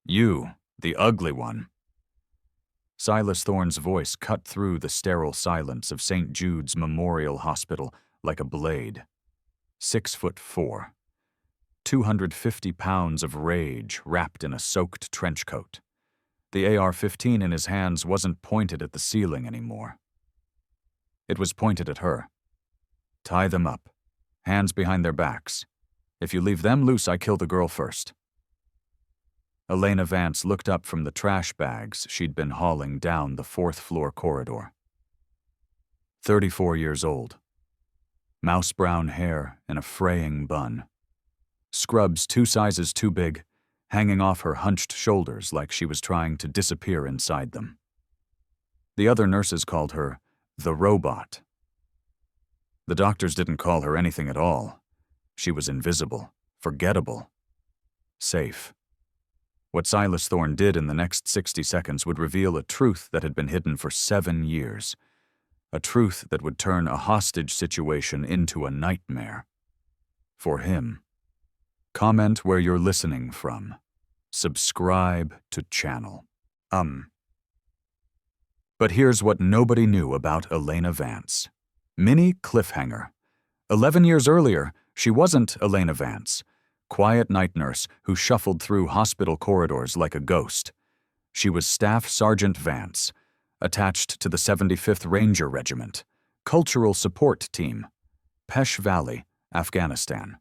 You, the ugly one. Silas Thorne's voice cut through the sterile silence of St. Jude's Memorial Hospital like a blade. 6'4", 250 pounds of rage wrapped in a soaked trench coat. The AR-15 in his hands wasn't pointed at the ceiling anymore. It was pointed at her. Tie them up, hands behind their backs. If you leave them loose, I kill the girl first. Elena Vance looked up from the trash bags she'd been hauling down the fourth-floor corridor. 34 years old. Mouse-brown hair in a fraying bun. Scrubs 2 sizes too big, hanging off her hunched shoulders like she was trying to disappear inside them. The other nurses called her the robot. The doctors didn't call her anything at all. She was invisible, forgettable, safe. What Silas Thorne did in the next 60 seconds would reveal a truth that had been hidden for 7 years. A truth that would turn a hostage situation into a nightmare. For him. Comment where you're listening from. Subscribe to channel. But here's what nobody knew about Elena Vance. Mini cliffhanger. 11 years earlier, she wasn't Elena Vance, quiet night nurse who shuffled through hospital corridors like a ghost. She was Staff Sergeant Vance, attached to the 75th Ranger Regiment, Cultural Support Team, Pesh Valley, Afghanistan.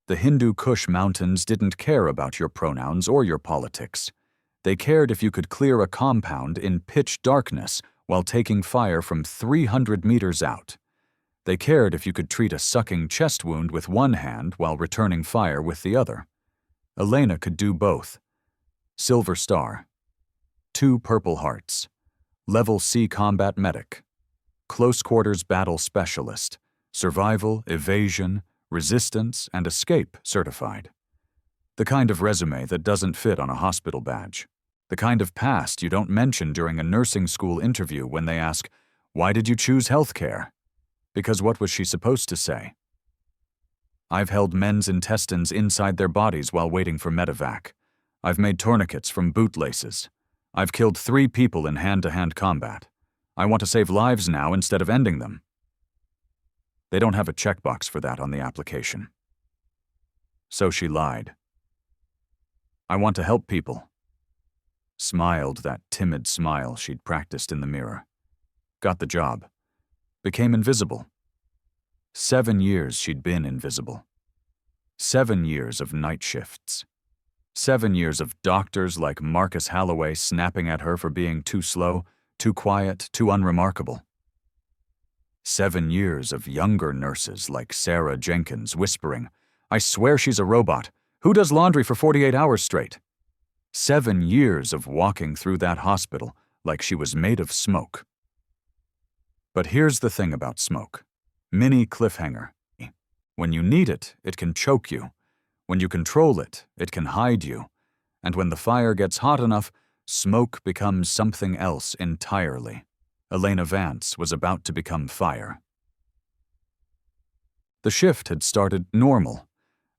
The Hindu Kush Mountains didn't care about your pronouns or your politics. They cared if you could clear a compound in pitch darkness while taking fire from 300 meters out. They cared if you could treat a sucking chest wound with one hand while returning fire with the other. Elena could do both. Silver Star. 2 Purple Hearts. Level C Combat Medic. Close Quarters Battle Specialist. Survival, Evasion, Resistance, and Escape certified. The kind of resume that doesn't fit on a hospital badge. The kind of past you don't mention during a nursing school interview when they ask, "Why did you choose healthcare?" Because what was she supposed to say? I've held men's intestines inside their bodies while waiting for medevac. I've made tourniquets from bootlaces. I've killed 3 people in hand-to-hand combat. I want to save lives now instead of ending them. They don't have a checkbox for that on the application. So she lied. I want to help people. Smiled that timid smile she'd practiced in the mirror. Got the job. Became invisible. 7 years she'd been invisible. 7 years of night shifts. 7 years of doctors like Marcus Holloway snapping at her for being too slow, too quiet, too unremarkable. 7 years of younger nurses like Sarah Jenkins whispering, "I swear she's a robot. Who does laundry for 48 hours straight?" 7 years of walking through that hospital like she was made of smoke. But here's the thing about smoke. Mini cliffhanger. When you need it, it can choke you. When you control it, it can hide you. And when the fire gets hot enough, smoke becomes something else entirely. Elena Vance was about to become fire. The shift had started normal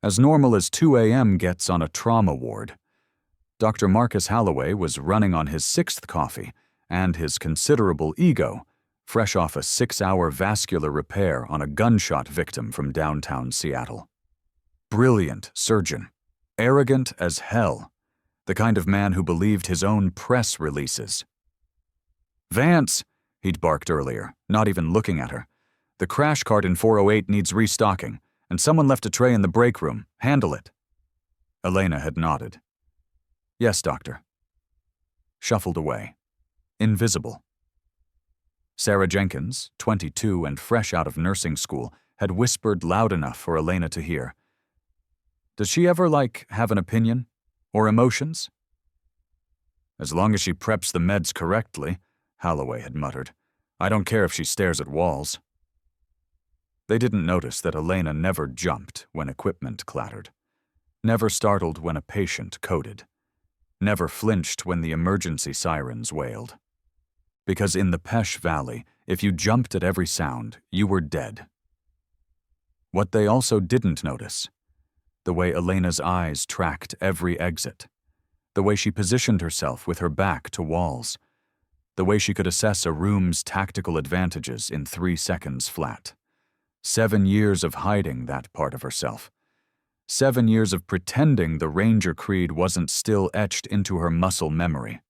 as 2 a.m. gets on a trauma ward. Dr. Marcus Holloway was running on his 6th coffee and his considerable ego, fresh off a 6-hour vascular repair on a gunshot victim from downtown Seattle. Brilliant surgeon, arrogant as hell, the kind of man who believed his own press releases. "Vance," he'd barked earlier, not even looking at her. "The crash cart in 408 needs restocking, and someone left a tray in the break room. Handle it." Elena had nodded. "Yes, doctor." Shuffled away. Invisible. Sarah Jenkins, 22 and fresh out of nursing school, had whispered loud enough for Elena to hear. "Does she ever, have an opinion? Or emotions?" "As long as she preps the meds correctly," Holloway had muttered. "I don't care if she stares at walls." They didn't notice that Elena never jumped when equipment clattered. Never startled when a patient coded. Never flinched when the emergency sirens wailed. Because in the Pesh Valley, if you jumped at every sound, you were dead. What they also didn't notice, the way Elena's eyes tracked every exit, the way she positioned herself with her back to walls, the way she could assess a room's tactical advantages in 3 seconds flat. 7 years of hiding that part of herself. 7 years of pretending the Ranger creed wasn't still etched into her muscle memory.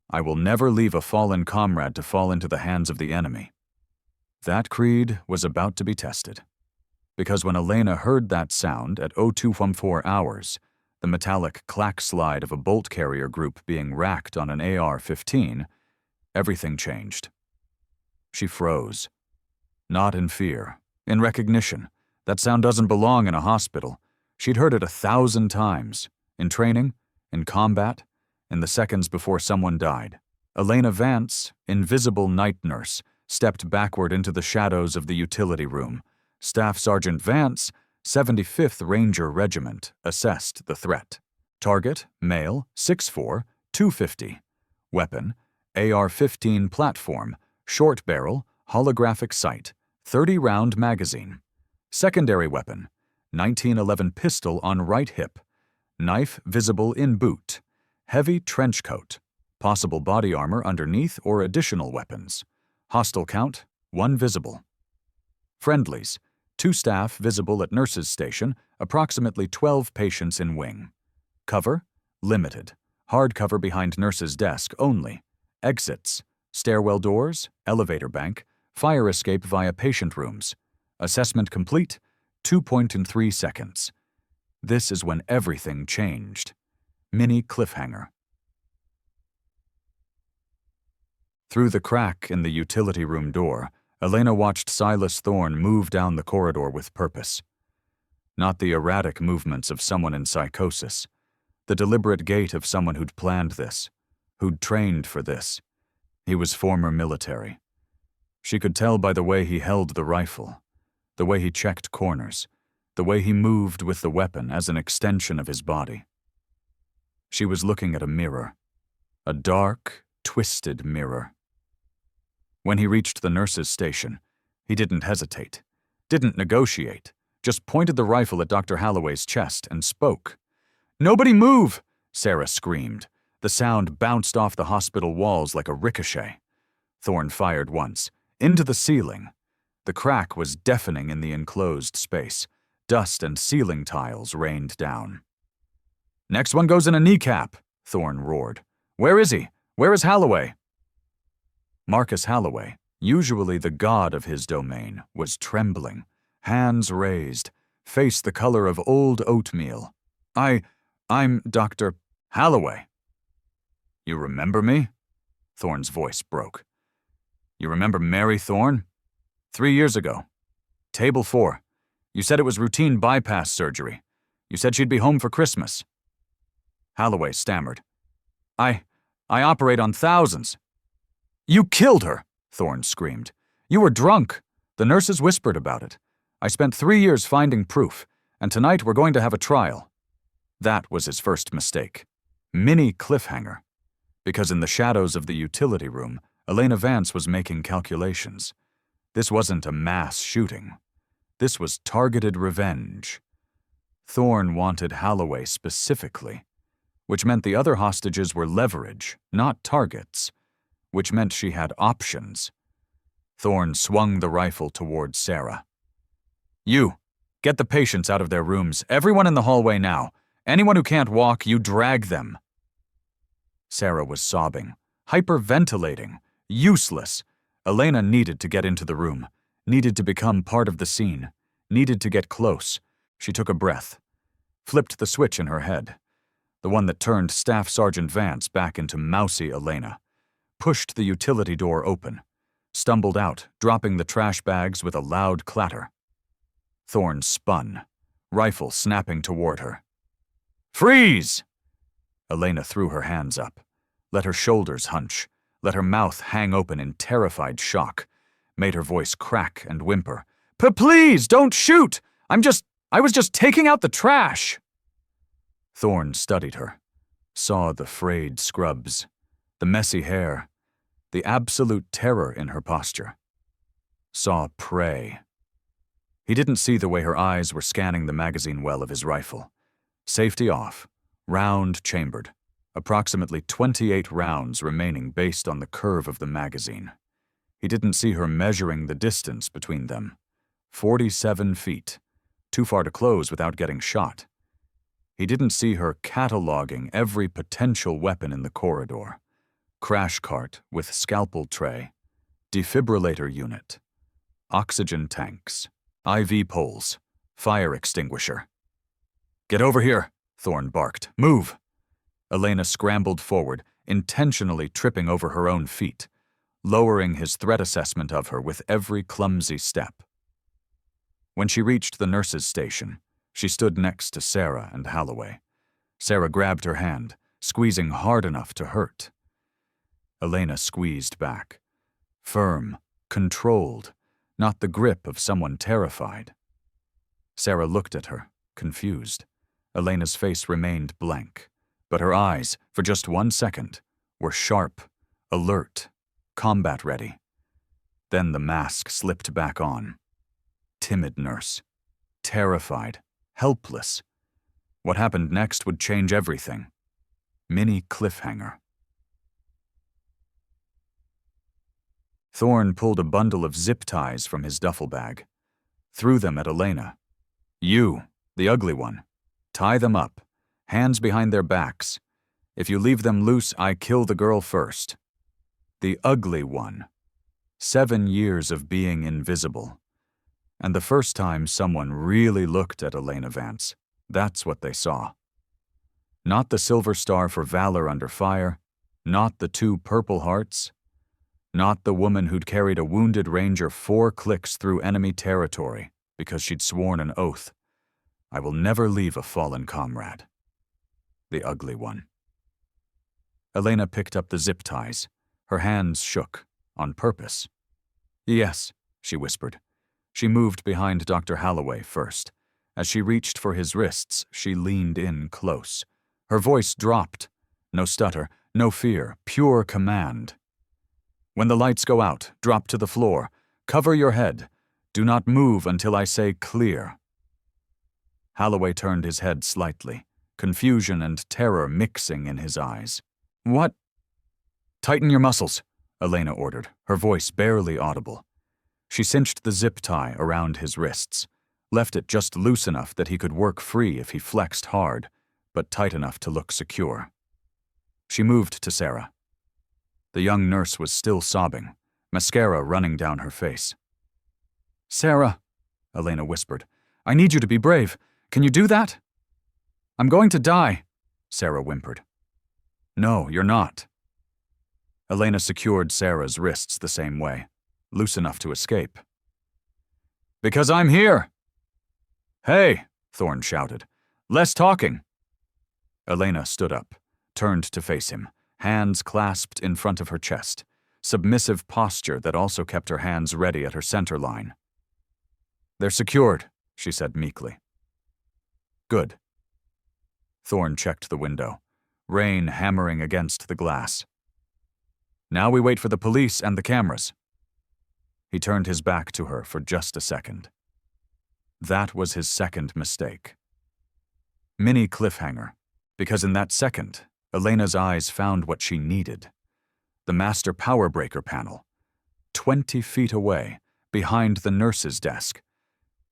I will never leave a fallen comrade to fall into the hands of the enemy. That creed was about to be tested. Because when Elena heard that sound at 0214 hours, the metallic clack slide of a bolt carrier group being racked on an AR-15, everything changed. She froze. Not in fear, in recognition. That sound doesn't belong in a hospital. She'd heard it 1,000 times, in training, in combat, in the seconds before someone died. Elena Vance, invisible night nurse, stepped backward into the shadows of the utility room. Staff Sergeant Vance, 75th Ranger Regiment, assessed the threat. Target, male, 6'4", 250. Weapon, AR-15 platform, short barrel, holographic sight, 30-round magazine. Secondary weapon, 1911 pistol on right hip. Knife visible in boot. Heavy trench coat. Possible body armor underneath or additional weapons. Hostile count, 1 visible. Friendlies, 2 staff visible at nurse's station, approximately 12 patients in wing. Cover, limited. Hard cover behind nurse's desk only. Exits, stairwell doors, elevator bank, fire escape via patient rooms. Assessment complete, 2.3 seconds. This is when everything changed. Mini cliffhanger. Through the crack in the utility room door, Elena watched Silas Thorne move down the corridor with purpose. Not the erratic movements of someone in psychosis. The deliberate gait of someone who'd planned this, who'd trained for this. He was former military. She could tell by the way he held the rifle, the way he checked corners, the way he moved with the weapon as an extension of his body. She was looking at a mirror, a dark, twisted mirror. When he reached the nurse's station, he didn't hesitate, didn't negotiate, just pointed the rifle at Dr. Holloway's chest and spoke. "Nobody move!" Sarah screamed. The sound bounced off the hospital walls like a ricochet. Thorne fired once, into the ceiling. The crack was deafening in the enclosed space. Dust and ceiling tiles rained down. "Next one goes in a kneecap," Thorne roared. "Where is he? Where is Holloway?" Marcus Holloway, usually the god of his domain, was trembling, hands raised, face the color of old oatmeal. I'm Dr. Holloway." "You remember me?" Thorne's voice broke. "You remember Mary Thorne? 3 years ago. Table 4. You said it was routine bypass surgery. You said she'd be home for Christmas." Holloway stammered. I operate on thousands." "You killed her!" Thorne screamed. "You were drunk. The nurses whispered about it. I spent 3 years finding proof, and tonight we're going to have a trial." That was his first mistake. Mini cliffhanger. Because in the shadows of the utility room, Elena Vance was making calculations. This wasn't a mass shooting. This was targeted revenge. Thorne wanted Holloway specifically, which meant the other hostages were leverage, not targets, which meant she had options. Thorne swung the rifle toward Sarah. "You, get the patients out of their rooms, everyone in the hallway now. Anyone who can't walk, you drag them." Sarah was sobbing, hyperventilating, useless. Elena needed to get into the room, needed to become part of the scene, needed to get close. She took a breath, flipped the switch in her head, the one that turned Staff Sergeant Vance back into mousy Elena, pushed the utility door open, stumbled out, dropping the trash bags with a loud clatter. Thorne spun, rifle snapping toward her. "Freeze!" Elena threw her hands up, let her shoulders hunch, let her mouth hang open in terrified shock, made her voice crack and whimper. Please, don't shoot! I was just taking out the trash!" Thorne studied her, saw the frayed scrubs, the messy hair, the absolute terror in her posture. Saw prey. He didn't see the way her eyes were scanning the magazine well of his rifle. Safety off, round chambered, approximately 28 rounds remaining based on the curve of the magazine. He didn't see her measuring the distance between them. 47 feet. Too far to close without getting shot. He didn't see her cataloging every potential weapon in the corridor. Crash cart with scalpel tray, defibrillator unit, oxygen tanks, IV poles, fire extinguisher. "Get over here," Thorne barked. "Move!" Elena scrambled forward, intentionally tripping over her own feet, lowering his threat assessment of her with every clumsy step. When she reached the nurse's station, she stood next to Sarah and Holloway. Sarah grabbed her hand, squeezing hard enough to hurt. Elena squeezed back. Firm, controlled, not the grip of someone terrified. Sarah looked at her, confused. Elena's face remained blank, but her eyes, for just 1 second, were sharp, alert, combat-ready. Then the mask slipped back on. Timid nurse. Terrified. Helpless. What happened next would change everything. Mini cliffhanger. Thorne pulled a bundle of zip ties from his duffel bag, threw them at Elena. "You, the ugly one. Tie them up, hands behind their backs. If you leave them loose, I kill the girl first." The ugly one. 7 years of being invisible. And the first time someone really looked at Elena Vance, that's what they saw. Not the Silver Star for valor under fire, not the 2 Purple Hearts, not the woman who'd carried a wounded ranger 4 clicks through enemy territory because she'd sworn an oath. "I will never leave a fallen comrade." The ugly one. Elena picked up the zip ties. Her hands shook, on purpose. "Yes," she whispered. She moved behind Dr. Holloway first. As she reached for his wrists, she leaned in close. Her voice dropped. No stutter, no fear, pure command. "When the lights go out, drop to the floor. Cover your head. Do not move until I say clear." Holloway turned his head slightly, confusion and terror mixing in his eyes. "What?" "Tighten your muscles," Elena ordered, her voice barely audible. She cinched the zip tie around his wrists, left it just loose enough that he could work free if he flexed hard, but tight enough to look secure. She moved to Sarah. The young nurse was still sobbing, mascara running down her face. "Sarah," Elena whispered, "I need you to be brave. Can you do that?" "I'm going to die," Sarah whimpered. "No, you're not." Elena secured Sarah's wrists the same way, loose enough to escape. "Because I'm here!" "Hey," Thorne shouted. "Less talking." Elena stood up, turned to face him, hands clasped in front of her chest, submissive posture that also kept her hands ready at her center line. "They're secured," she said meekly. "Good." Thorne checked the window, rain hammering against the glass. "Now we wait for the police and the cameras." He turned his back to her for just a second. That was his second mistake. Mini cliffhanger, because in that second, Elena's eyes found what she needed. The master power breaker panel. 20 feet away, behind the nurse's desk.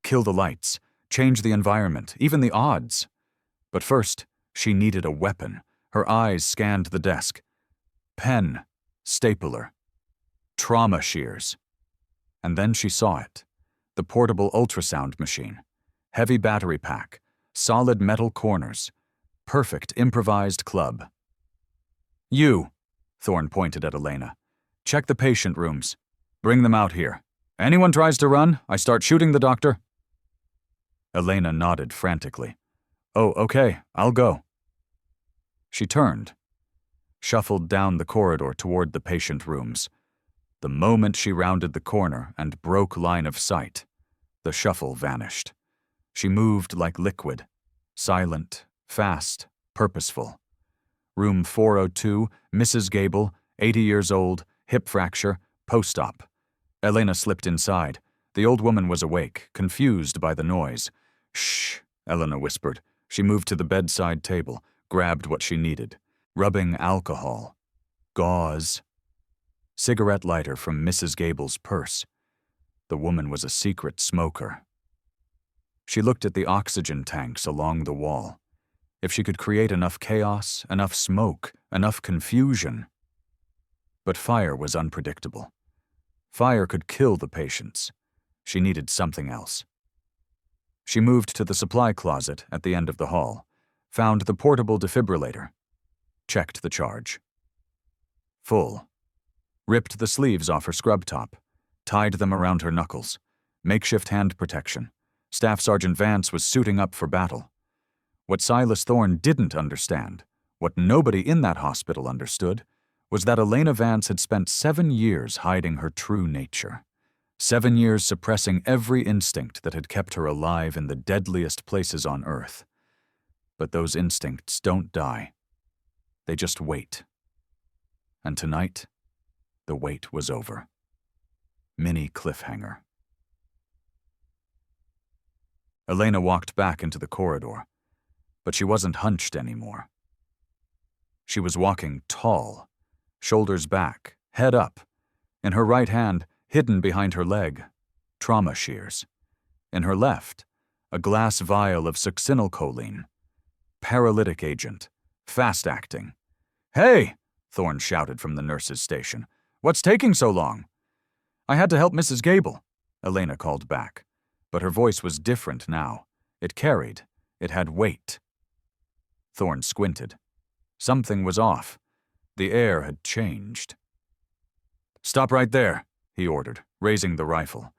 Kill the lights, change the environment, even the odds. But first, she needed a weapon. Her eyes scanned the desk. Pen, stapler, trauma shears. And then she saw it. The portable ultrasound machine. Heavy battery pack. Solid metal corners. Perfect improvised club. "You," Thorne pointed at Elena. "Check the patient rooms. Bring them out here. Anyone tries to run, I start shooting the doctor." Elena nodded frantically. "Oh, okay, I'll go." She turned, shuffled down the corridor toward the patient rooms. The moment she rounded the corner and broke line of sight, the shuffle vanished. She moved like liquid, silent, fast, purposeful. Room 402, Mrs. Gable, 80 years old, hip fracture, post-op. Elena slipped inside. The old woman was awake, confused by the noise. "Shh," Elena whispered. She moved to the bedside table, grabbed what she needed. rubbing alcohol, gauze, cigarette lighter from Mrs. Gable's purse. The woman was a secret smoker. She looked at the oxygen tanks along the wall. If she could create enough chaos, enough smoke, enough confusion. But fire was unpredictable. Fire could kill the patients. She needed something else. She moved to the supply closet at the end of the hall, found the portable defibrillator, checked the charge. Full. Ripped the sleeves off her scrub top, tied them around her knuckles. Makeshift hand protection. Staff Sergeant Vance was suiting up for battle. What Silas Thorne didn't understand, what nobody in that hospital understood, was that Elena Vance had spent 7 years hiding her true nature. 7 years suppressing every instinct that had kept her alive in the deadliest places on Earth. But those instincts don't die. They just wait. And tonight, the wait was over. Mini cliffhanger. Elena walked back into the corridor, but she wasn't hunched anymore. She was walking tall, shoulders back, head up. In her right hand, hidden behind her leg, trauma shears. In her left, a glass vial of succinylcholine. Paralytic agent, fast-acting. "Hey!" Thorne shouted from the nurse's station. "What's taking so long?" "I had to help Mrs. Gable," Elena called back. But her voice was different now. It carried. It had weight. Thorne squinted. Something was off. The air had changed. "Stop right there," he ordered, raising the rifle.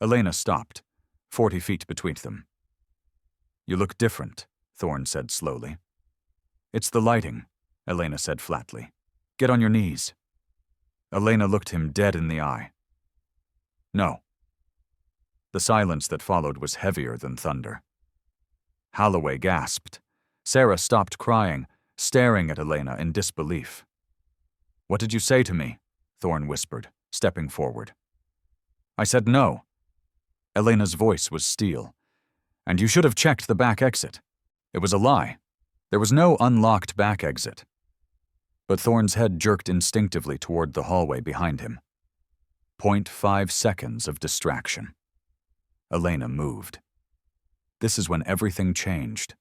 Elena stopped, 40 feet between them. "You look different," Thorne said slowly. "It's the lighting," Elena said flatly. "Get on your knees." Elena looked him dead in the eye. "No." The silence that followed was heavier than thunder. Holloway gasped. Sarah stopped crying, staring at Elena in disbelief. "What did you say to me?" Thorne whispered, stepping forward. "I said no." Elena's voice was steel. "And you should have checked the back exit. It was a lie. There was no unlocked back exit." But Thorne's head jerked instinctively toward the hallway behind him. 0.5 seconds of distraction. Elena moved. This is when everything changed.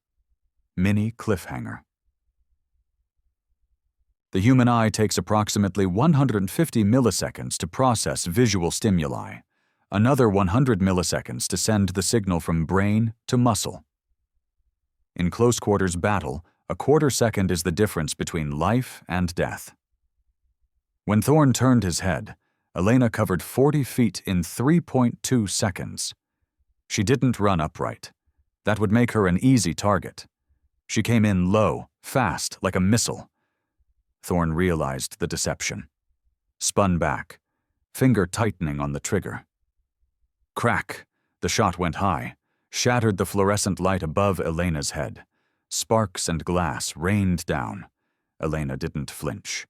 Mini cliffhanger. The human eye takes approximately 150 milliseconds to process visual stimuli, another 100 milliseconds to send the signal from brain to muscle. In close quarters battle, a quarter second is the difference between life and death. When Thorne turned his head, Elena covered 40 feet in 3.2 seconds. She didn't run upright. That would make her an easy target. She came in low, fast, like a missile. Thorne realized the deception. Spun back, finger tightening on the trigger. Crack! The shot went high, shattered the fluorescent light above Elena's head. Sparks and glass rained down. Elena didn't flinch.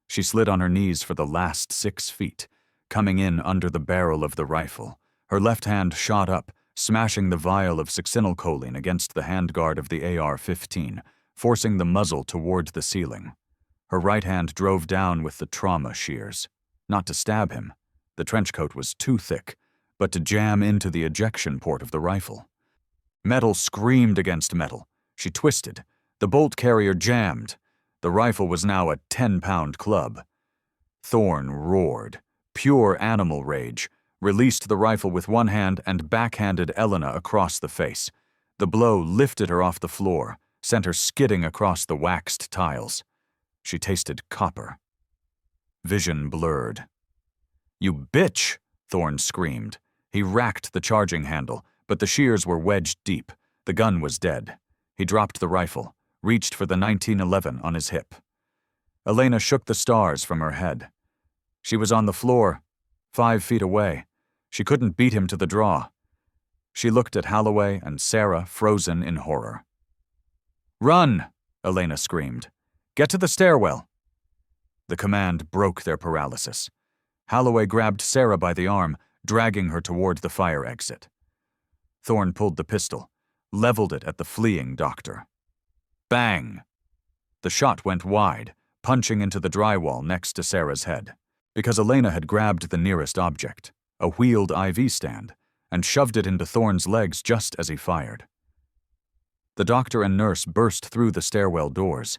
She slid on her knees for the last 6 feet, coming in under the barrel of the rifle. Her left hand shot up, smashing the vial of succinylcholine against the handguard of the AR-15, forcing the muzzle toward the ceiling. Her right hand drove down with the trauma shears. Not to stab him. The trenchcoat was too thick, but to jam into the ejection port of the rifle. Metal screamed against metal. She twisted. The bolt carrier jammed. The rifle was now a 10-pound club. Thorne roared. Pure animal rage. Released the rifle with one hand and backhanded Elena across the face. The blow lifted her off the floor, sent her skidding across the waxed tiles. She tasted copper. Vision blurred. "You bitch!" Thorne screamed. He racked the charging handle, but the shears were wedged deep. The gun was dead. He dropped the rifle, reached for the 1911 on his hip. Elena shook the stars from her head. She was on the floor, 5 feet away. She couldn't beat him to the draw. She looked at Holloway and Sarah, frozen in horror. "Run!" Elena screamed. "Get to the stairwell." The command broke their paralysis. Holloway grabbed Sarah by the arm, dragging her toward the fire exit. Thorne pulled the pistol, leveled it at the fleeing doctor. Bang! The shot went wide, punching into the drywall next to Sarah's head, because Elena had grabbed the nearest object, a wheeled IV stand, and shoved it into Thorne's legs just as he fired. The doctor and nurse burst through the stairwell doors,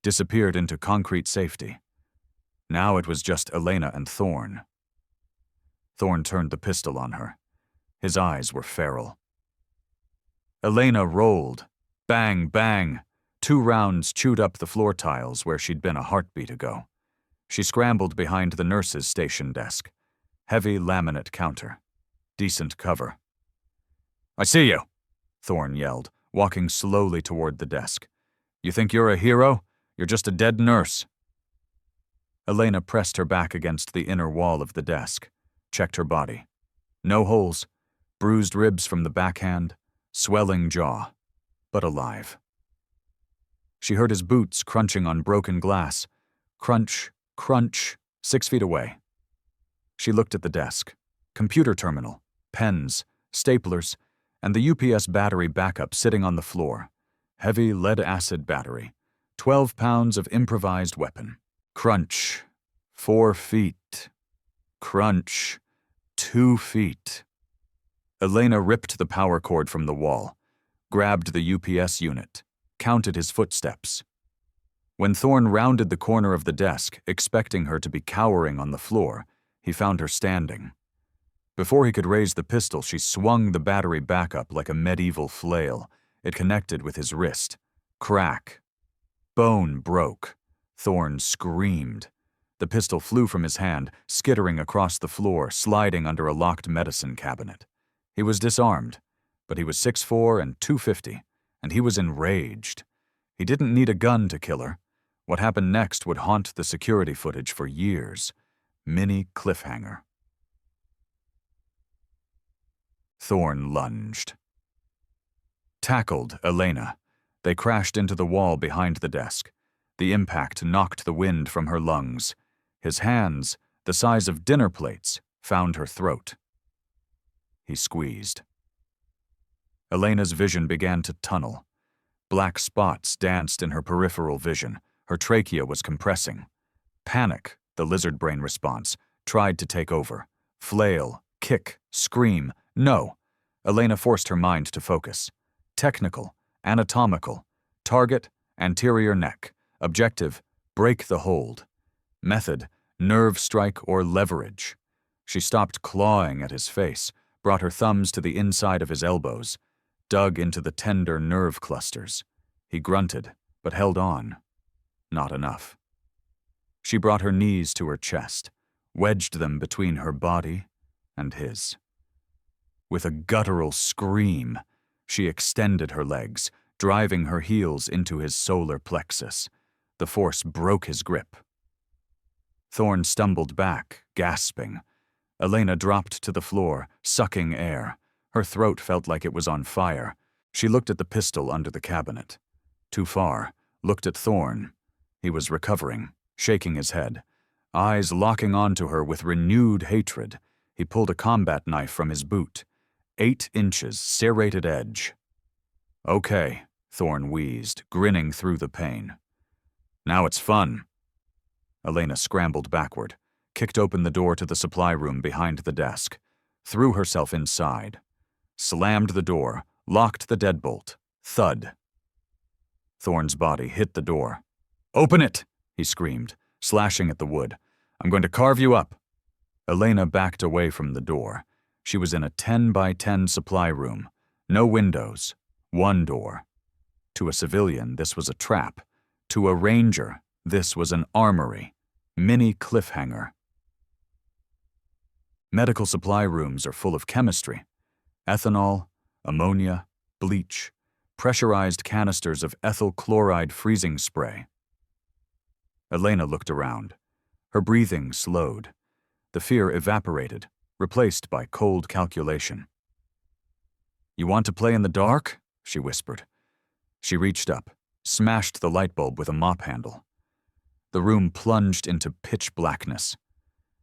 disappeared into concrete safety. Now it was just Elena and Thorne. Thorne turned the pistol on her. His eyes were feral. Elena rolled. Bang, bang. 2 rounds chewed up the floor tiles where she'd been a heartbeat ago. She scrambled behind the nurse's station desk. Heavy laminate counter. Decent cover. "I see you," Thorne yelled, walking slowly toward the desk. "You think you're a hero? You're just a dead nurse." Elena pressed her back against the inner wall of the desk, checked her body. No holes, bruised ribs from the backhand, swelling jaw, but alive. She heard his boots crunching on broken glass. Crunch, crunch, 6 feet away. She looked at the desk. Computer terminal, pens, staplers, and the UPS battery backup sitting on the floor. Heavy lead-acid battery. 12 pounds of improvised weapon. Crunch. 4 feet. Crunch. 2 feet. Elena ripped the power cord from the wall, grabbed the UPS unit, counted his footsteps. When Thorne rounded the corner of the desk, expecting her to be cowering on the floor, he found her standing. Before he could raise the pistol, she swung the battery back up like a medieval flail. It connected with his wrist. Crack. Bone broke. Thorne screamed. The pistol flew from his hand, skittering across the floor, sliding under a locked medicine cabinet. He was disarmed, but he was 6'4" and 250, and he was enraged. He didn't need a gun to kill her. What happened next would haunt the security footage for years. Mini cliffhanger. Thorne lunged. Tackled Elena. They crashed into the wall behind the desk. The impact knocked the wind from her lungs. His hands, the size of dinner plates, found her throat. He squeezed. Elena's vision began to tunnel. Black spots danced in her peripheral vision. Her trachea was compressing. Panic, the lizard brain response, tried to take over. Flail, kick, scream. No. Elena forced her mind to focus. Technical, anatomical. Target, anterior neck. Objective, break the hold. Method, nerve strike or leverage. She stopped clawing at his face, brought her thumbs to the inside of his elbows, dug into the tender nerve clusters. He grunted, but held on. Not enough. She brought her knees to her chest, wedged them between her body and his. With a guttural scream, she extended her legs, driving her heels into his solar plexus. The force broke his grip. Thorne stumbled back, gasping. Elena dropped to the floor, sucking air. Her throat felt like it was on fire. She looked at the pistol under the cabinet. Too far, looked at Thorne. He was recovering, shaking his head, eyes locking onto her with renewed hatred. He pulled a combat knife from his boot. 8 inches, serrated edge. "Okay," Thorne wheezed, grinning through the pain. "Now it's fun." Elena scrambled backward, kicked open the door to the supply room behind the desk, threw herself inside, slammed the door, locked the deadbolt. Thud. Thorne's body hit the door. "Open it!" he screamed, slashing at the wood. "I'm going to carve you up." Elena backed away from the door. She was in a 10 by 10 supply room. No windows. 1 door. To a civilian, this was a trap. To a ranger, this was an armory. Mini cliffhanger. Medical supply rooms are full of chemistry. Ethanol, ammonia, bleach, pressurized canisters of ethyl chloride freezing spray. Elena looked around. Her breathing slowed. The fear evaporated, replaced by cold calculation. "You want to play in the dark?" she whispered. She reached up, smashed the light bulb with a mop handle. The room plunged into pitch blackness.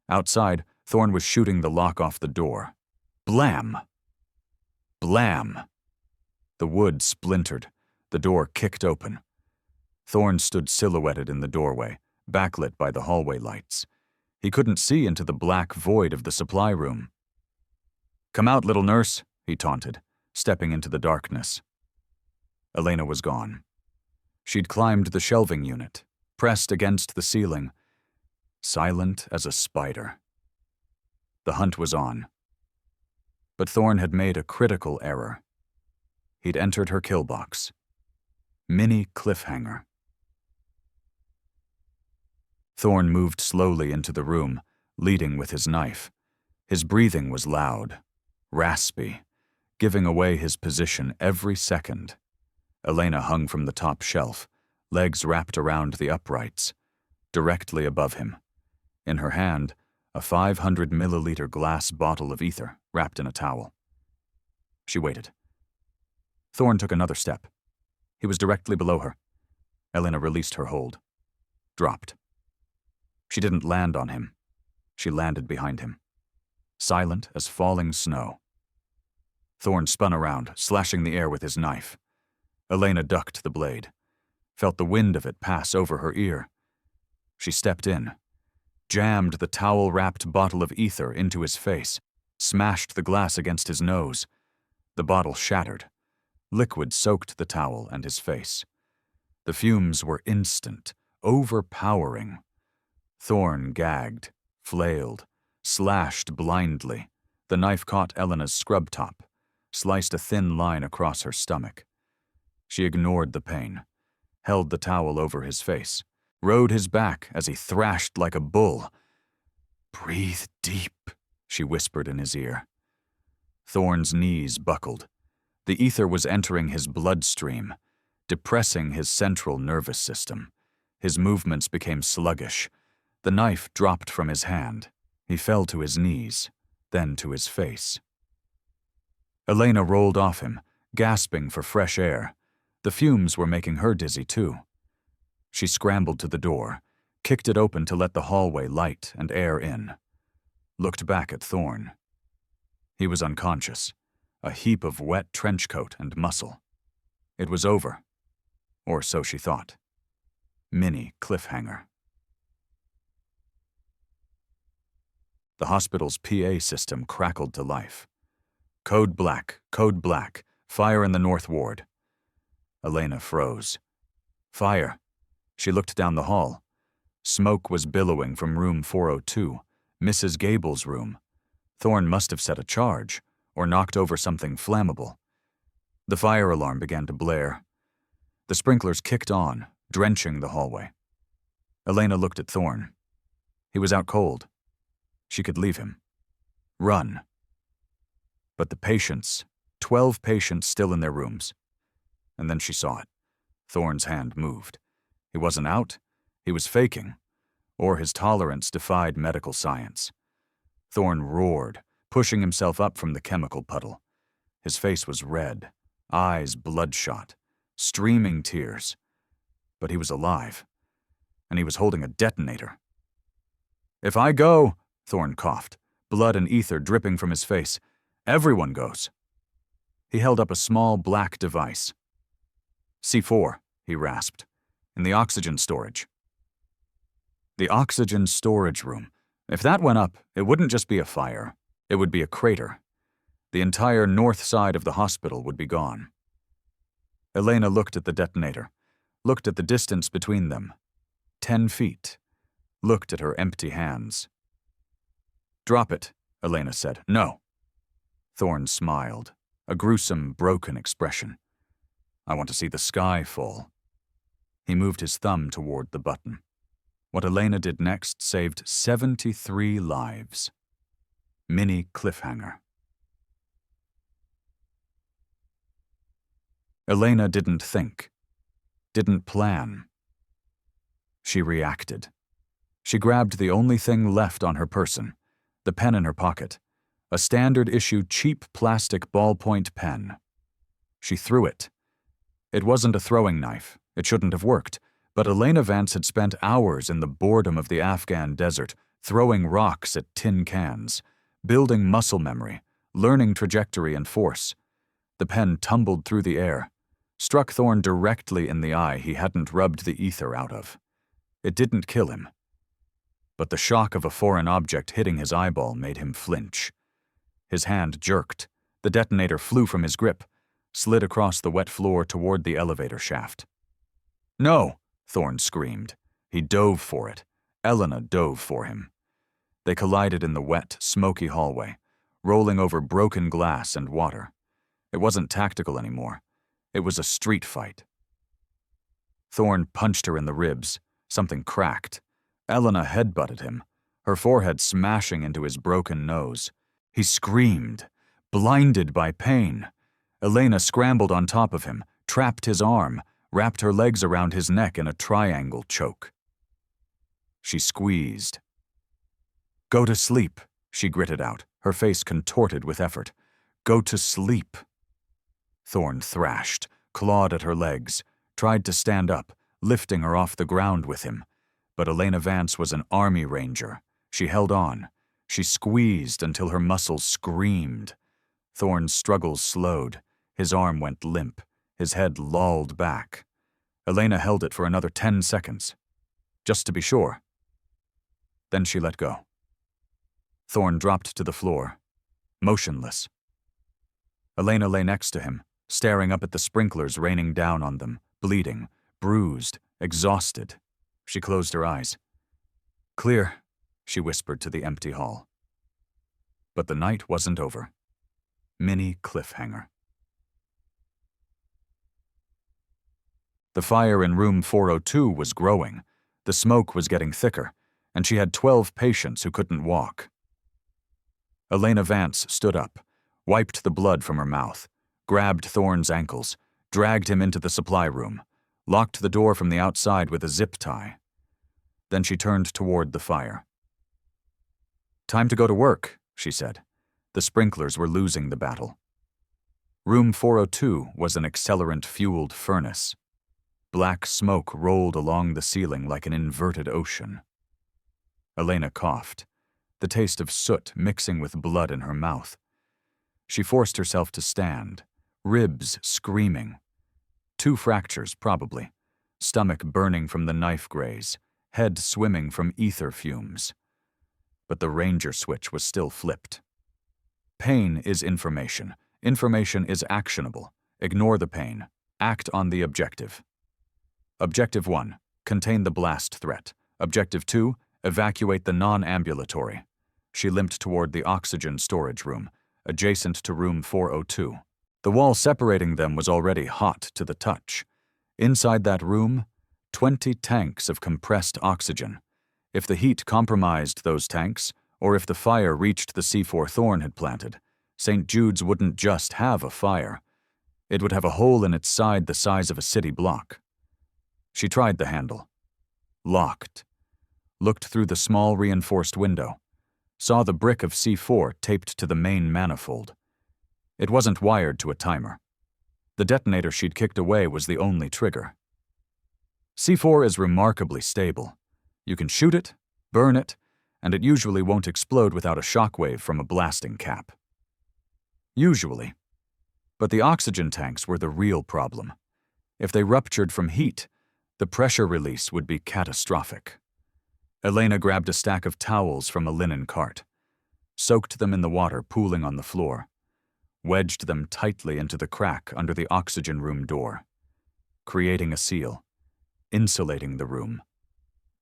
Outside, Thorne was shooting the lock off the door. Blam! Blam! The wood splintered. The door kicked open. Thorne stood silhouetted in the doorway, backlit by the hallway lights. He couldn't see into the black void of the supply room. "Come out, little nurse," he taunted, stepping into the darkness. Elena was gone. She'd climbed the shelving unit, pressed against the ceiling, silent as a spider. The hunt was on. But Thorne had made a critical error. He'd entered her kill box. Mini cliffhanger. Thorne moved slowly into the room, leading with his knife. His breathing was loud, raspy, giving away his position every second. Elena hung from the top shelf, legs wrapped around the uprights, directly above him. In her hand, a 500-milliliter glass bottle of ether wrapped in a towel. She waited. Thorne took another step. He was directly below her. Elena released her hold. Dropped. She didn't land on him. She landed behind him, silent as falling snow. Thorne spun around, slashing the air with his knife. Elena ducked the blade, felt the wind of it pass over her ear. She stepped in, jammed the towel-wrapped bottle of ether into his face, smashed the glass against his nose. The bottle shattered. Liquid soaked the towel and his face. The fumes were instant, overpowering. Thorne gagged, flailed, slashed blindly. The knife caught Elena's scrub top, sliced a thin line across her stomach. She ignored the pain, held the towel over his face, rode his back as he thrashed like a bull. "Breathe deep," she whispered in his ear. Thorne's knees buckled. The ether was entering his bloodstream, depressing his central nervous system. His movements became sluggish. The knife dropped from his hand. He fell to his knees, then to his face. Elena rolled off him, gasping for fresh air. The fumes were making her dizzy too. She scrambled to the door, kicked it open to let the hallway light and air in. Looked back at Thorne. He was unconscious, a heap of wet trench coat and muscle. It was over, or so she thought. Mini cliffhanger. The hospital's PA system crackled to life. Code black, fire in the North Ward. Elena froze. Fire. She looked down the hall. Smoke was billowing from room 402, Mrs. Gable's room. Thorne must have set a charge, or knocked over something flammable. The fire alarm began to blare. The sprinklers kicked on, drenching the hallway. Elena looked at Thorne. He was out cold. She could leave him. Run. But the patients, 12 patients still in their rooms. And then she saw it. Thorne's hand moved. He wasn't out. He was faking. Or his tolerance defied medical science. Thorne roared, pushing himself up from the chemical puddle. His face was red, eyes bloodshot, streaming tears. But he was alive. And he was holding a detonator. "If I go," Thorne coughed, blood and ether dripping from his face, "everyone goes." He held up a small black device. "C4, he rasped. "In the oxygen storage." The oxygen storage room. If that went up, it wouldn't just be a fire. It would be a crater. The entire north side of the hospital would be gone. Elena looked at the detonator, looked at the distance between them. 10 feet. Looked at her empty hands. "Drop it," Elena said. "No." Thorne smiled, a gruesome, broken expression. "I want to see the sky fall." He moved his thumb toward the button. What Elena did next saved 73 lives. Mini cliffhanger. Elena didn't think, didn't plan. She reacted. She grabbed the only thing left on her person, the pen in her pocket, a standard-issue cheap plastic ballpoint pen. She threw it. It wasn't a throwing knife. It shouldn't have worked, but Elena Vance had spent hours in the boredom of the Afghan desert, throwing rocks at tin cans, building muscle memory, learning trajectory and force. The pen tumbled through the air. struck Thorne directly in the eye he hadn't rubbed the ether out of. It didn't kill him, but the shock of a foreign object hitting his eyeball made him flinch. His hand jerked. The detonator flew from his grip, slid across the wet floor toward the elevator shaft. "No!" Thorne screamed. He dove for it. Elena dove for him. They collided in the wet, smoky hallway, rolling over broken glass and water. It wasn't tactical anymore. It was a street fight. Thorne punched her in the ribs. Something cracked. Elena headbutted him, her forehead smashing into his broken nose. He screamed, blinded by pain. Elena scrambled on top of him, trapped his arm, wrapped her legs around his neck in a triangle choke. She squeezed. "Go to sleep," she gritted out, her face contorted with effort. "Go to sleep." Thorne thrashed, clawed at her legs, tried to stand up, lifting her off the ground with him. But Elena Vance was an army ranger. She held on. She squeezed until her muscles screamed. Thorne's struggles slowed. His arm went limp. His head lolled back. Elena held it for another 10 seconds, just to be sure. Then she let go. Thorne dropped to the floor, motionless. Elena lay next to him, staring up at the sprinklers raining down on them, bleeding, bruised, exhausted. She closed her eyes. "Clear," she whispered to the empty hall. But the night wasn't over. Mini cliffhanger. The fire in room 402 was growing. The smoke was getting thicker, and she had 12 patients who couldn't walk. Elena Vance stood up, wiped the blood from her mouth, grabbed Thorne's ankles, dragged him into the supply room, locked the door from the outside with a zip tie. Then she turned toward the fire. "Time to go to work," she said. The sprinklers were losing the battle. Room 402 was an accelerant-fueled furnace. Black smoke rolled along the ceiling like an inverted ocean. Elena coughed, the taste of soot mixing with blood in her mouth. She forced herself to stand, ribs screaming. 2 fractures, probably. Stomach burning from the knife graze, head swimming from ether fumes. But the ranger switch was still flipped. Pain is information. Information is actionable. Ignore the pain. Act on the objective. Objective 1, contain the blast threat. Objective 2, evacuate the non-ambulatory. She limped toward the oxygen storage room, adjacent to room 402. The wall separating them was already hot to the touch. Inside that room, 20 tanks of compressed oxygen. If the heat compromised those tanks, or if the fire reached the C4 Thorne had planted, St. Jude's wouldn't just have a fire. It would have a hole in its side the size of a city block. She tried the handle. Locked. Looked through the small reinforced window. Saw the brick of C4 taped to the main manifold. It wasn't wired to a timer. The detonator she'd kicked away was the only trigger. C4 is remarkably stable. You can shoot it, burn it, and it usually won't explode without a shockwave from a blasting cap. Usually. But the oxygen tanks were the real problem. If they ruptured from heat, the pressure release would be catastrophic. Elena grabbed a stack of towels from a linen cart, soaked them in the water pooling on the floor, wedged them tightly into the crack under the oxygen room door, creating a seal, insulating the room,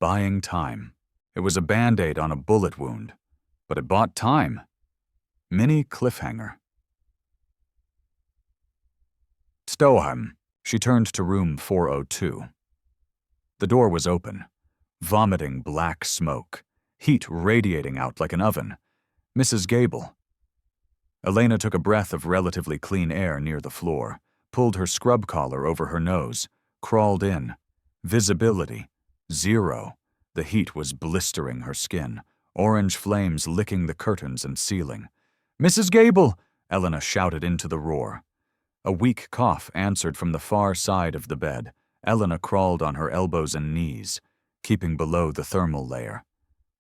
buying time. It was a Band-Aid on a bullet wound, but it bought time. Mini cliffhanger. Stohem. She turned to room 402. The door was open, vomiting black smoke, heat radiating out like an oven. Mrs. Gable. Elena took a breath of relatively clean air near the floor, pulled her scrub collar over her nose, crawled in. Visibility, 0. The heat was blistering her skin, orange flames licking the curtains and ceiling. "Mrs. Gable!" Elena shouted into the roar. A weak cough answered from the far side of the bed. Elena crawled on her elbows and knees, keeping below the thermal layer.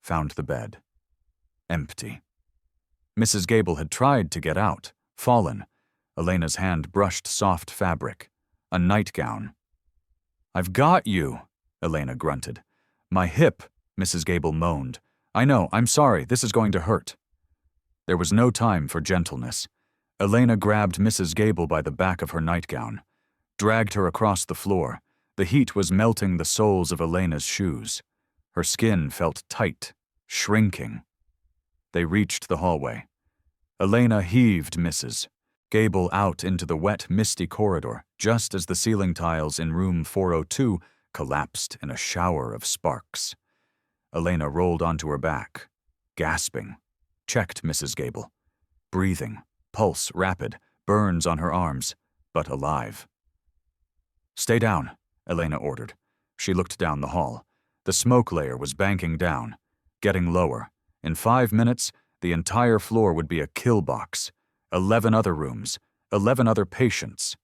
Found the bed. Empty. Mrs. Gable had tried to get out, fallen. Elena's hand brushed soft fabric. a nightgown. "I've got you," Elena grunted. "My hip," Mrs. Gable moaned. "I know, I'm sorry, this is going to hurt." There was no time for gentleness. Elena grabbed Mrs. Gable by the back of her nightgown, dragged her across the floor. The heat was melting the soles of Elena's shoes. Her skin felt tight, shrinking. They reached the hallway. Elena heaved Mrs. Gable out into the wet, misty corridor just as the ceiling tiles in room 402 collapsed in a shower of sparks. Elena rolled onto her back, gasping, checked Mrs. Gable. Breathing, pulse rapid, burns on her arms, but alive. "Stay down," Elena ordered. She looked down the hall. The smoke layer was banking down, getting lower. In 5 minutes, the entire floor would be a kill box. 11 other rooms, 11 other patients.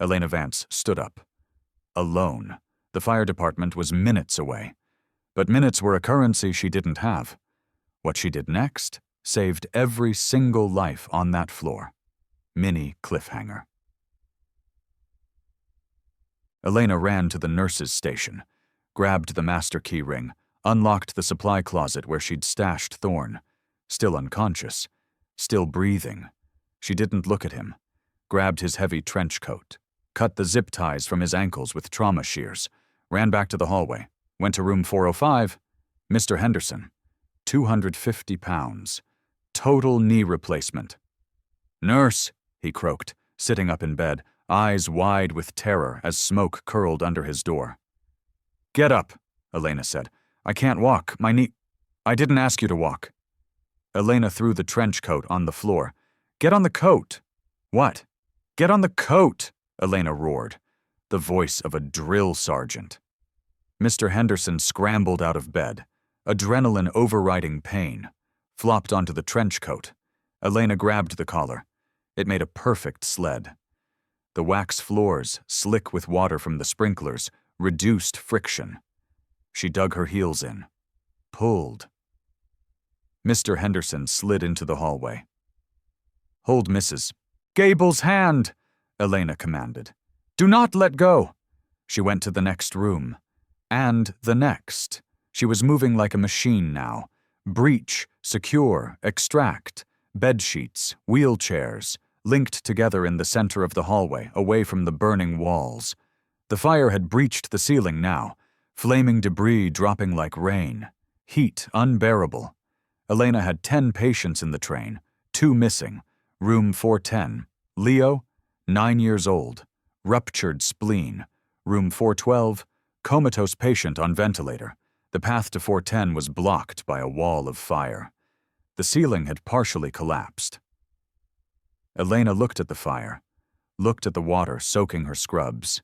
Elena Vance stood up. Alone. The fire department was minutes away. But minutes were a currency she didn't have. What she did next saved every single life on that floor. Mini cliffhanger. Elena ran to the nurse's station, grabbed the master key ring, unlocked the supply closet where she'd stashed Thorne. Still unconscious, still breathing. She didn't look at him. Grabbed his heavy trench coat, cut the zip ties from his ankles with trauma shears, ran back to the hallway, went to room 405. Mr. Henderson, 250 pounds. Total knee replacement. "Nurse," he croaked, sitting up in bed, eyes wide with terror as smoke curled under his door. "Get up," Elena said. "I can't walk. My knee—" "I didn't ask you to walk." Elena threw the trench coat on the floor. "Get on the coat." "What?" "Get on the coat," Elena roared, the voice of a drill sergeant. Mr. Henderson scrambled out of bed, adrenaline overriding pain, flopped onto the trench coat. Elena grabbed the collar. It made a perfect sled. The wax floors, slick with water from the sprinklers, reduced friction. She dug her heels in, pulled. Mr. Henderson slid into the hallway. "Hold Mrs. Gable's hand," Elena commanded. "Do not let go." She went to the next room. And the next. She was moving like a machine now. Breach, secure, extract, bed sheets, wheelchairs, linked together in the center of the hallway, away from the burning walls. The fire had breached the ceiling now, flaming debris dropping like rain. Heat unbearable. Elena had 10 patients in the train, 2 missing. Room 410. Leo, 9 years old. Ruptured spleen. Room 412. Comatose patient on ventilator. The path to 410 was blocked by a wall of fire. The ceiling had partially collapsed. Elena looked at the fire, looked at the water soaking her scrubs.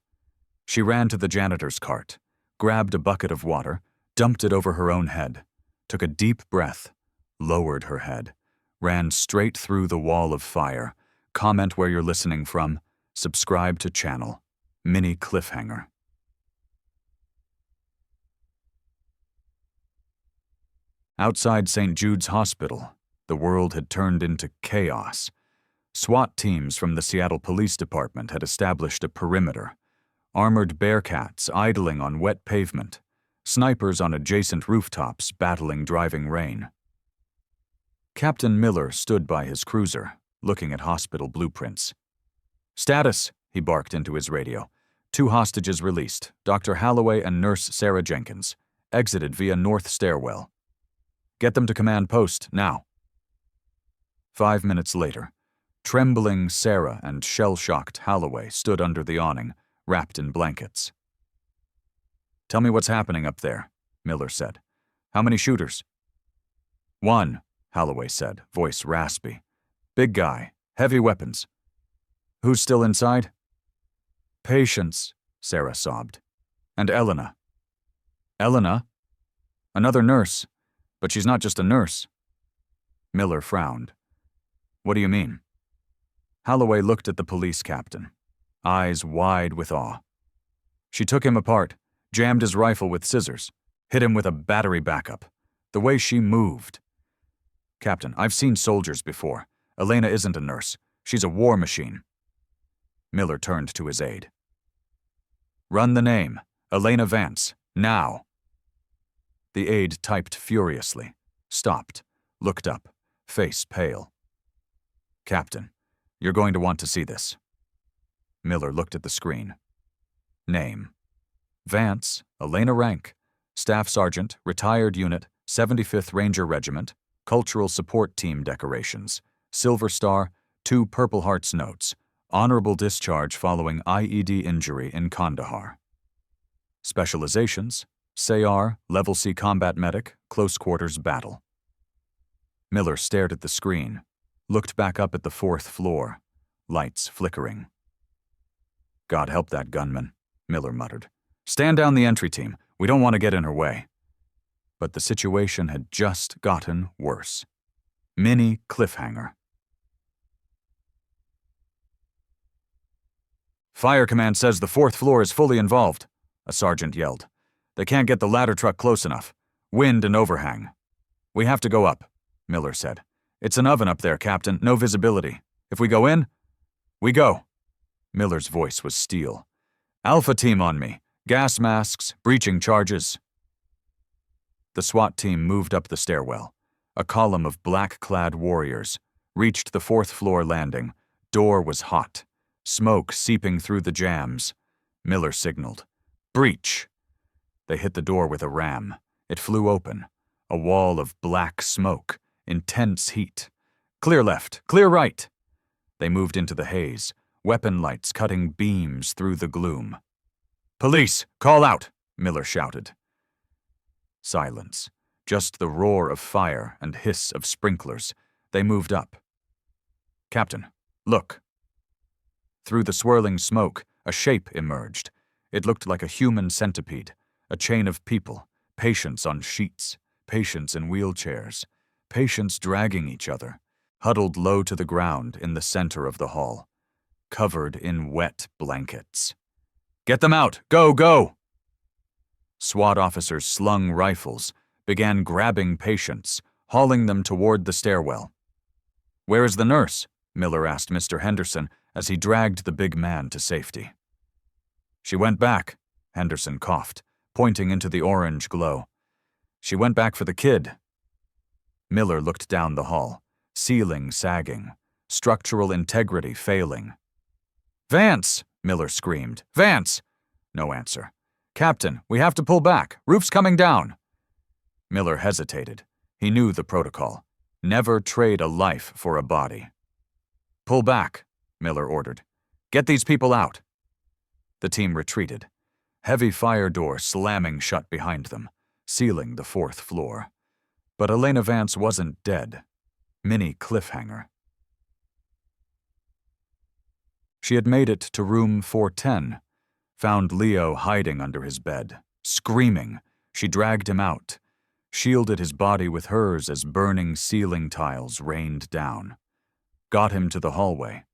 She ran to the janitor's cart, grabbed a bucket of water, dumped it over her own head, took a deep breath, lowered her head, ran straight through the wall of fire. Comment where you're listening from, subscribe to channel. Mini cliffhanger. Outside St. Jude's Hospital, the world had turned into chaos. SWAT teams from the Seattle Police Department had established a perimeter. Armored bearcats idling on wet pavement. Snipers on adjacent rooftops battling driving rain. Captain Miller stood by his cruiser, looking at hospital blueprints. "Status," he barked into his radio. 2 hostages released, Dr. Holloway and Nurse Sarah Jenkins. Exited via north stairwell. "Get them to command post, now." 5 minutes later, trembling Sarah and shell-shocked Holloway stood under the awning, wrapped in blankets. "Tell me what's happening up there," Miller said. "How many shooters?" "1," Holloway said, voice raspy. "Big guy, heavy weapons." "Who's still inside?" "Patients," Sarah sobbed. "And Elena." "Elena?" "Another nurse. But she's not just a nurse." Miller frowned. "What do you mean?" Holloway looked at the police captain, eyes wide with awe. "She took him apart, jammed his rifle with scissors, hit him with a battery backup. The way she moved." "Captain, I've seen soldiers before. Elena isn't a nurse. She's a war machine." Miller turned to his aide. Run the name. Elena Vance. Now. The aide typed furiously, stopped, looked up, face pale. Captain, you're going to want to see this. Miller looked at the screen. Name. Vance, Elena rank, Staff Sergeant, Retired Unit, 75th Ranger Regiment, Cultural Support Team decorations, Silver Star, 2 Purple Hearts notes, honorable discharge following IED injury in Kandahar. Specializations, SAR, Level C Combat Medic, Close Quarters Battle. Miller stared at the screen, looked back up at the 4th floor, lights flickering. God help that gunman, Miller muttered. Stand down the entry team. We don't want to get in her way. But the situation had just gotten worse. Mini cliffhanger. Fire Command says the 4th floor is fully involved, a sergeant yelled. They can't get the ladder truck close enough. Wind and overhang. We have to go up, Miller said. It's an oven up there, Captain. No visibility. If we go in, we go. Miller's voice was steel. Alpha team on me. Gas masks, breaching charges. The SWAT team moved up the stairwell. A column of black-clad warriors reached the 4th floor landing. Door was hot. Smoke seeping through the jambs. Miller signaled. Breach. They hit the door with a ram. It flew open. A wall of black smoke. Intense heat. Clear left. Clear right. They moved into the haze. Weapon lights cutting beams through the gloom. Police, call out, Miller shouted. Silence. Just the roar of fire and hiss of sprinklers. They moved up. Captain, look. Through the swirling smoke, a shape emerged. It looked like a human centipede, a chain of people, patients on sheets, patients in wheelchairs, patients dragging each other, huddled low to the ground in the center of the hall, covered in wet blankets. Get them out! Go, go! SWAT officers slung rifles, began grabbing patients, hauling them toward the stairwell. Where is the nurse? Miller asked Mr. Henderson as he dragged the big man to safety. She went back, Henderson coughed, pointing into the orange glow. She went back for the kid. Miller looked down the hall, ceiling sagging, structural integrity failing. Vance! Miller screamed. Vance! No answer. Captain, we have to pull back. Roof's coming down. Miller hesitated. He knew the protocol. Never trade a life for a body. Pull back, Miller ordered. Get these people out. The team retreated. Heavy fire door slamming shut behind them, sealing the 4th floor. But Elena Vance wasn't dead. Mini cliffhanger. She had made it to room 410, found Leo hiding under his bed. Screaming, she dragged him out, shielded his body with hers as burning ceiling tiles rained down, got him to the hallway.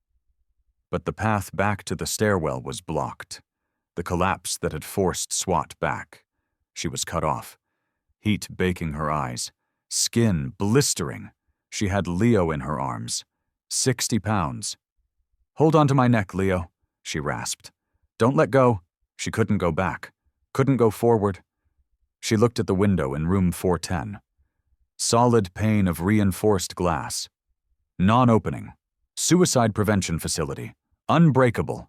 But the path back to the stairwell was blocked, the collapse that had forced SWAT back. She was cut off, heat baking her eyes, skin blistering. She had Leo in her arms, 60 pounds. Hold on to my neck, Leo, she rasped. Don't let go. She couldn't go back, couldn't go forward. She looked at the window in room 410. Solid pane of reinforced glass. Non-opening. Suicide prevention facility. Unbreakable.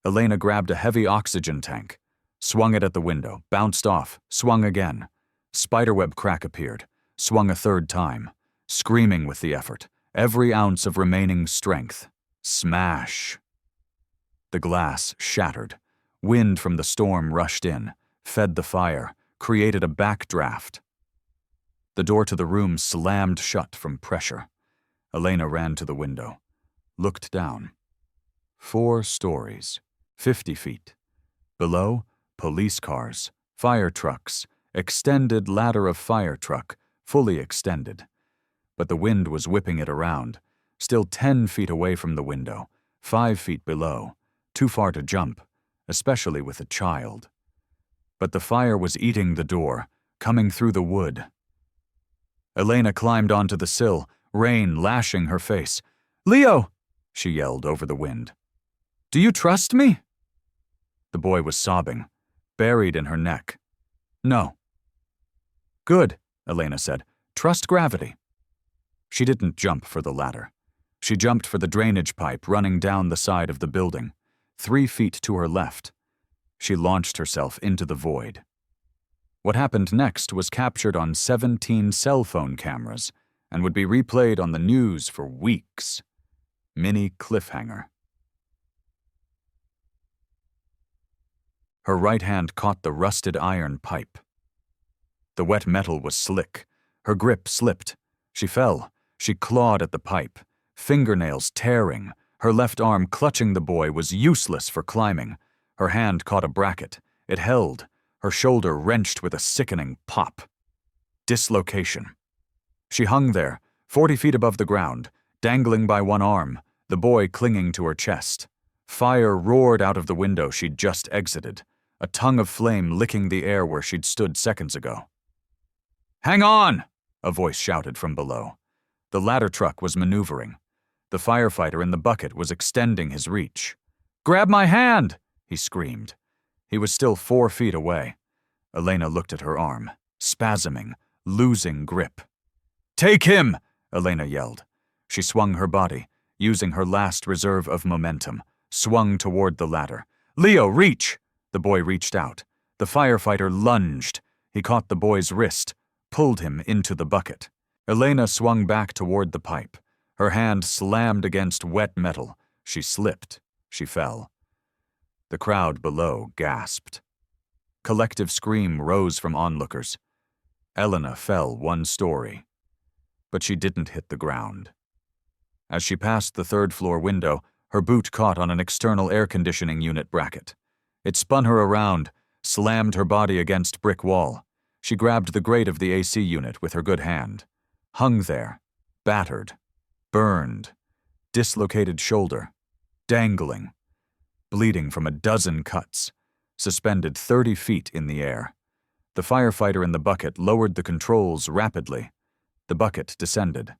Elena grabbed a heavy oxygen tank, swung it at the window, bounced off, swung again. Spiderweb crack appeared, swung a 3rd time, screaming with the effort, every ounce of remaining strength. Smash. The glass shattered. Wind from the storm rushed in, fed the fire, created a backdraft. The door to the room slammed shut from pressure. Elena ran to the window, looked down. 4 stories, 50 feet. Below, police cars, fire trucks, extended ladder of fire truck, fully extended. But the wind was whipping it around, still 10 feet away from the window, 5 feet below, too far to jump, especially with a child. But the fire was eating the door, coming through the wood. Elena climbed onto the sill, rain lashing her face. Leo, she yelled over the wind. Do you trust me? The boy was sobbing, buried in her neck. "No." "Good," Elena said. "Trust gravity." She didn't jump for the ladder. She jumped for the drainage pipe running down the side of the building, 3 feet to her left. She launched herself into the void. What happened next was captured on 17 cell phone cameras and would be replayed on the news for weeks. Mini cliffhanger. Her right hand caught the rusted iron pipe. The wet metal was slick. Her grip slipped. She fell. She clawed at the pipe, fingernails tearing. Her left arm clutching the boy was useless for climbing. Her hand caught a bracket. It held. Her shoulder wrenched with a sickening pop. Dislocation. She hung there, 40 feet above the ground, dangling by one arm, the boy clinging to her chest. Fire roared out of the window she'd just exited, a tongue of flame licking the air where she'd stood seconds ago. "Hang on!" a voice shouted from below. The ladder truck was maneuvering. The firefighter in the bucket was extending his reach. "Grab my hand!" he screamed. He was still 4 feet away. Elena looked at her arm, spasming, losing grip. "Take him!" Elena yelled. She swung her body, using her last reserve of momentum, swung toward the ladder. "Leo, reach!" The boy reached out. The firefighter lunged. He caught the boy's wrist, pulled him into the bucket. Elena swung back toward the pipe. Her hand slammed against wet metal. She slipped. She fell. The crowd below gasped. Collective scream rose from onlookers. Elena fell 1 story. But she didn't hit the ground. As she passed the 3rd-floor window, her boot caught on an external air conditioning unit bracket. It spun her around, slammed her body against brick wall. She grabbed the grate of the AC unit with her good hand. Hung there, battered, burned, dislocated shoulder, dangling, bleeding from a dozen cuts, suspended 30 feet in the air. The firefighter in the bucket lowered the controls rapidly. The bucket descended.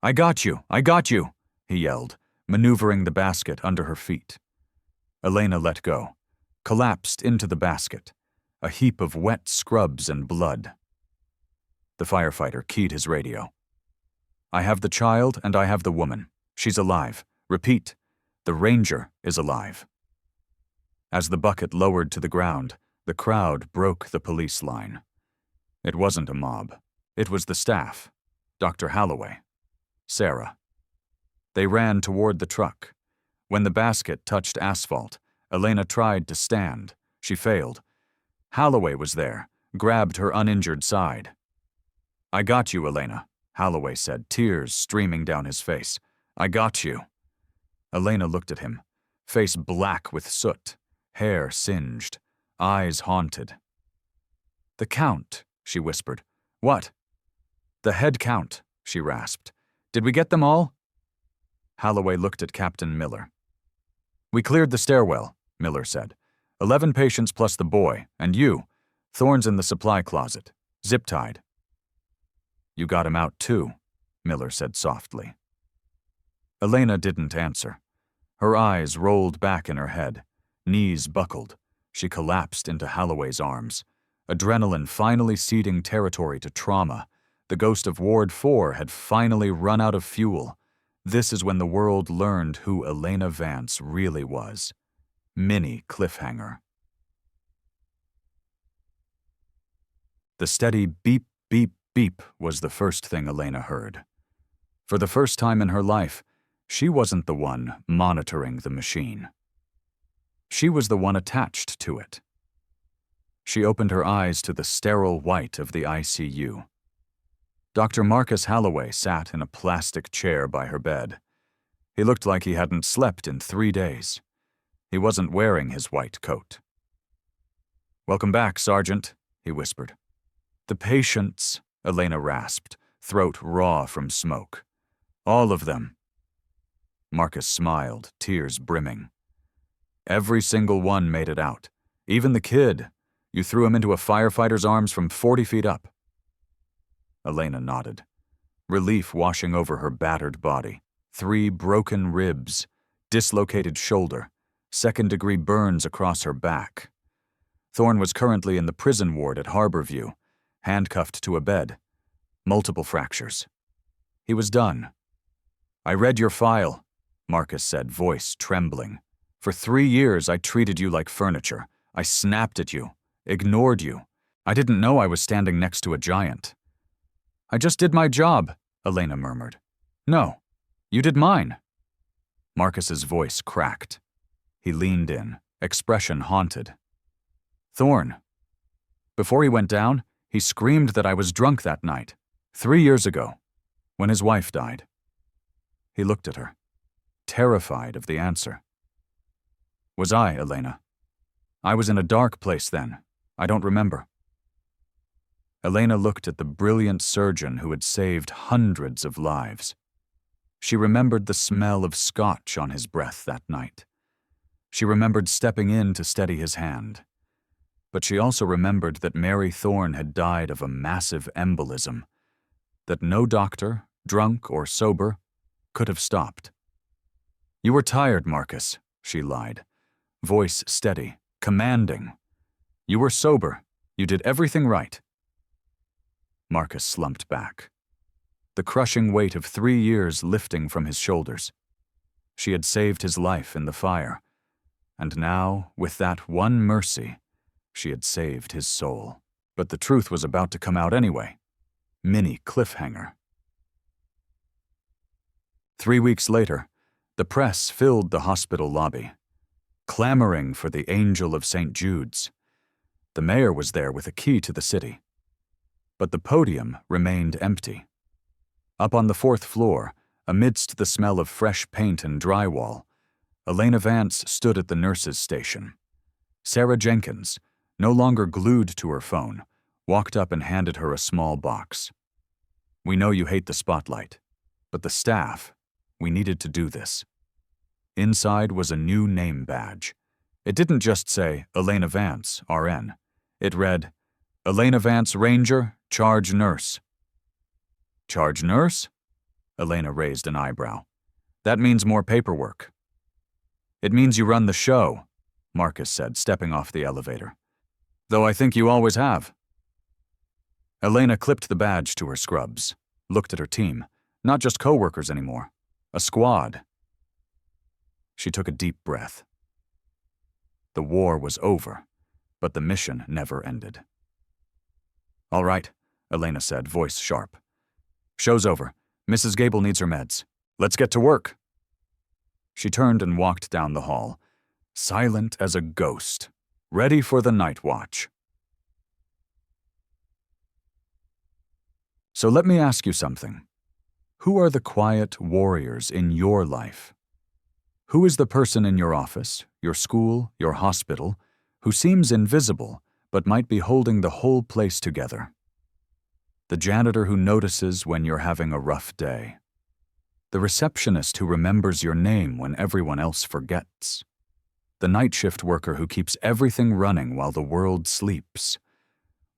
I got you, he yelled, maneuvering the basket under her feet. Elena let go, collapsed into the basket, a heap of wet scrubs and blood. The firefighter keyed his radio. I have the child and I have the woman. She's alive. Repeat, the ranger is alive. As the bucket lowered to the ground, the crowd broke the police line. It wasn't a mob. It was the staff, Dr. Holloway, Sarah. They ran toward the truck. When the basket touched asphalt, Elena tried to stand. She failed. Holloway was there, grabbed her uninjured side. I got you, Elena, Holloway said, tears streaming down his face. I got you. Elena looked at him, face black with soot, hair singed, eyes haunted. The count, she whispered. What? The head count, she rasped. Did we get them all? Holloway looked at Captain Miller. We cleared the stairwell, Miller said. 11 patients plus the boy, and you. Thorns in the supply closet, zip-tied. You got him out too, Miller said softly. Elena didn't answer. Her eyes rolled back in her head, knees buckled. She collapsed into Holloway's arms. Adrenaline finally ceding territory to trauma. The ghost of Ward 4 had finally run out of fuel. This is when the world learned who Elena Vance really was. Mini cliffhanger. The steady beep, beep, beep was the first thing Elena heard. For the first time in her life, she wasn't the one monitoring the machine. She was the one attached to it. She opened her eyes to the sterile white of the ICU. Dr. Marcus Holloway sat in a plastic chair by her bed. He looked like he hadn't slept in 3 days. He wasn't wearing his white coat. Welcome back, Sergeant, he whispered. The patients, Elena rasped, throat raw from smoke. All of them. Marcus smiled, tears brimming. Every single one made it out. Even the kid. You threw him into a firefighter's arms from 40 feet up. Elena nodded, relief washing over her battered body. 3 broken ribs, dislocated shoulder, second-degree burns across her back. Thorne was currently in the prison ward at Harborview, handcuffed to a bed, multiple fractures. He was done. "I read your file," Marcus said, voice trembling. "For 3 years I treated you like furniture. I snapped at you, ignored you. I didn't know I was standing next to a giant." "I just did my job," Elena murmured. "No, you did mine." Marcus's voice cracked. He leaned in, expression haunted. "Thorne." Before he went down, he screamed that I was drunk that night, 3 years ago, when his wife died. He looked at her, terrified of the answer. "Was I, Elena? I was in a dark place then. I don't remember." Elena looked at the brilliant surgeon who had saved hundreds of lives. She remembered the smell of scotch on his breath that night. She remembered stepping in to steady his hand. But she also remembered that Mary Thorne had died of a massive embolism, that no doctor, drunk or sober, could have stopped. "You were tired, Marcus," she lied, voice steady, commanding. "You were sober. You did everything right." Marcus slumped back, the crushing weight of 3 years lifting from his shoulders. She had saved his life in the fire, and now, with that one mercy, she had saved his soul. But the truth was about to come out anyway. Mini cliffhanger. 3 weeks later, the press filled the hospital lobby, clamoring for the Angel of St. Jude's. The mayor was there with a key to the city. But the podium remained empty. Up on the 4th floor, amidst the smell of fresh paint and drywall, Elena Vance stood at the nurse's station. Sarah Jenkins, no longer glued to her phone, walked up and handed her a small box. "We know you hate the spotlight, but the staff, we needed to do this." Inside was a new name badge. It didn't just say Elena Vance, RN. It read, "Elena Vance, Ranger, Charge Nurse." "Charge Nurse?" Elena raised an eyebrow. "That means more paperwork." "It means you run the show," Marcus said, stepping off the elevator. "Though I think you always have." Elena clipped the badge to her scrubs, looked at her team, not just co-workers anymore, a squad. She took a deep breath. The war was over, but the mission never ended. "All right," Elena said, voice sharp. "Show's over. Mrs. Gable needs her meds. Let's get to work." She turned and walked down the hall, silent as a ghost, ready for the night watch. So let me ask you something. Who are the quiet warriors in your life? Who is the person in your office, your school, your hospital, who seems invisible but might be holding the whole place together? The janitor who notices when you're having a rough day. The receptionist who remembers your name when everyone else forgets. The night shift worker who keeps everything running while the world sleeps.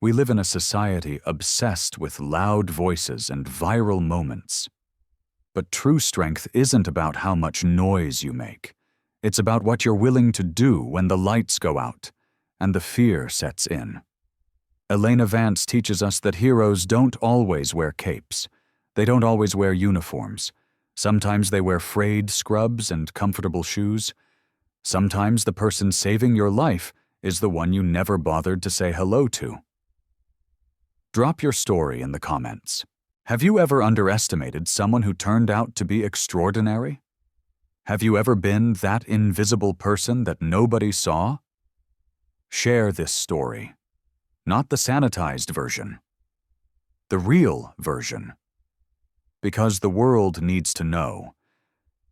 We live in a society obsessed with loud voices and viral moments. But true strength isn't about how much noise you make. It's about what you're willing to do when the lights go out and the fear sets in. Elena Vance teaches us that heroes don't always wear capes. They don't always wear uniforms. Sometimes they wear frayed scrubs and comfortable shoes. Sometimes the person saving your life is the one you never bothered to say hello to. Drop your story in the comments. Have you ever underestimated someone who turned out to be extraordinary? Have you ever been that invisible person that nobody saw? Share this story. Not the sanitized version. The real version. Because the world needs to know.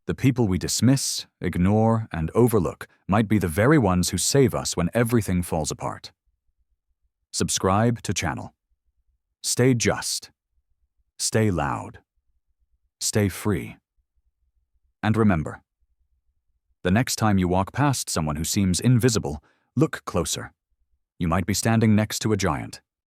The people we dismiss, ignore, and overlook might be the very ones who save us when everything falls apart. Subscribe to channel. Stay just. Stay loud. Stay free. And remember, the next time you walk past someone who seems invisible, look closer. You might be standing next to a giant.